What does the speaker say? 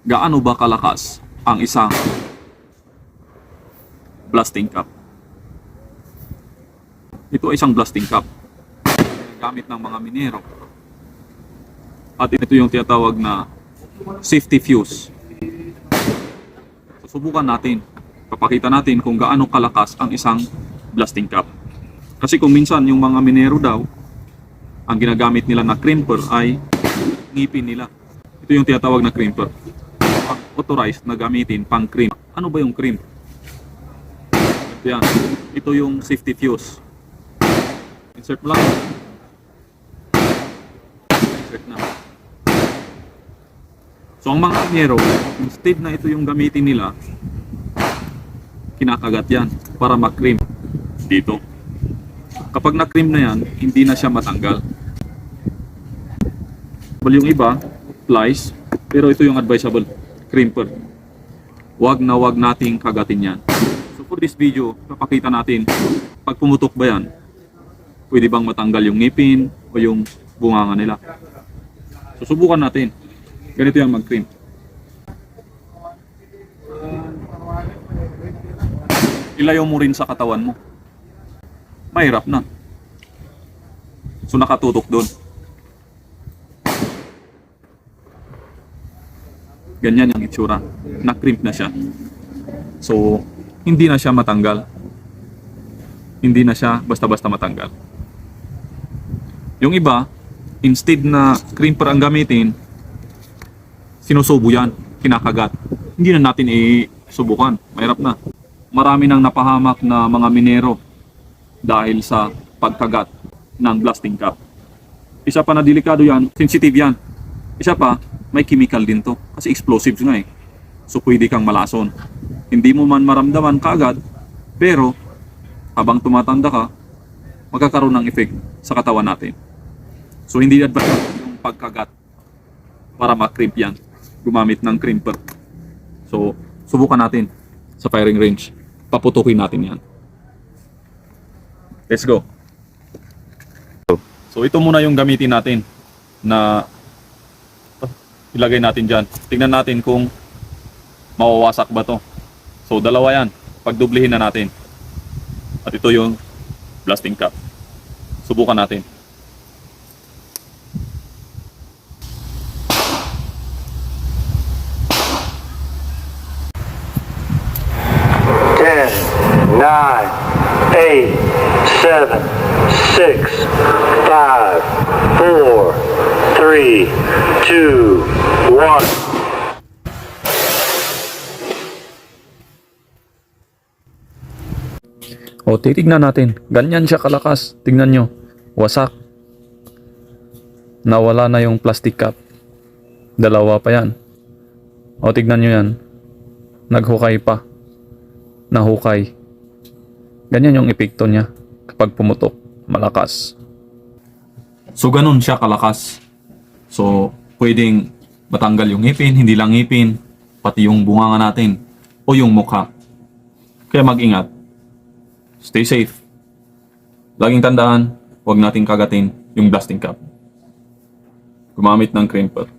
Gaano ba kalakas ang isang blasting cap? Ito ay isang blasting cap gamit ng mga minero. At ito yung tinatawag na safety fuse. Susubukan natin. Papakita natin kung gaano kalakas ang isang blasting cap. Kasi kung minsan yung mga minero daw, ang ginagamit nila na crimper ay ngipin nila. Ito yung tinatawag na crimper. Authorized na gamitin pang crimp. Ano ba yung crimp? Yan. Ito yung safety fuse. Insert mo lang. Insert na. So ang mga minero, instead na ito yung gamitin nila, kinakagat yan para makrimp dito. Kapag na-crimp na yan, hindi na siya matanggal. Yung iba, plies, pero ito yung advisable, crimper. Wag na wag nating kagatin yan. So for this video, papakita natin, pag pumutok ba yan, pwede bang matanggal yung ngipin o yung bunganga nila. So subukan natin. Ganito yung mag-crimp. Ilayo mo rin sa katawan mo. Mahirap na. So nakatutok doon. Ganyan yung itsura. Na-crimp na siya. So hindi na siya matanggal. Hindi na siya basta-basta matanggal. Yung iba, instead na crimper ang gamitin, sinusubo yan, kinakagat. Hindi na natin isubukan. Mahirap na. Marami nang napahamak na mga minero dahil sa pagkagat ng blasting cap. Isa pa na delikado yan, sensitive yan. Isa pa, may chemical din to. Kasi explosives nga eh. So pwede kang malason. Hindi mo man maramdaman kaagad, pero habang tumatanda ka, magkakaroon ng effect sa katawan natin. So hindi advisable yung pagkagat para makrimp yan. Gumamit ng crimper. So subukan natin sa firing range. Paputukin natin yan. Let's go. So ito muna yung gamitin natin na ilagay natin dyan. Tingnan natin kung mawawasak ba to. So dalawa yan. Pagdublihin na natin. At ito yung blasting cap. Subukan natin. Nine, 8, 7, 6, 5, 4, 3, 2, 1. O, titignan natin. Ganyan siya kalakas. Tingnan nyo. Wasak. Nawala na yung plastic cap. Dalawa pa yan. O, tignan nyo yan. Naghukay pa. Nahukay. Ganyan yung epekto niya kapag pumutok. Malakas. So, ganun siya kalakas. So, pwedeng matanggal yung ngipin, hindi lang ngipin, pati yung bunganga natin o yung mukha. Kaya mag-ingat. Stay safe. Laging tandaan, huwag nating kagatin yung blasting cap. Gumamit ng crimper.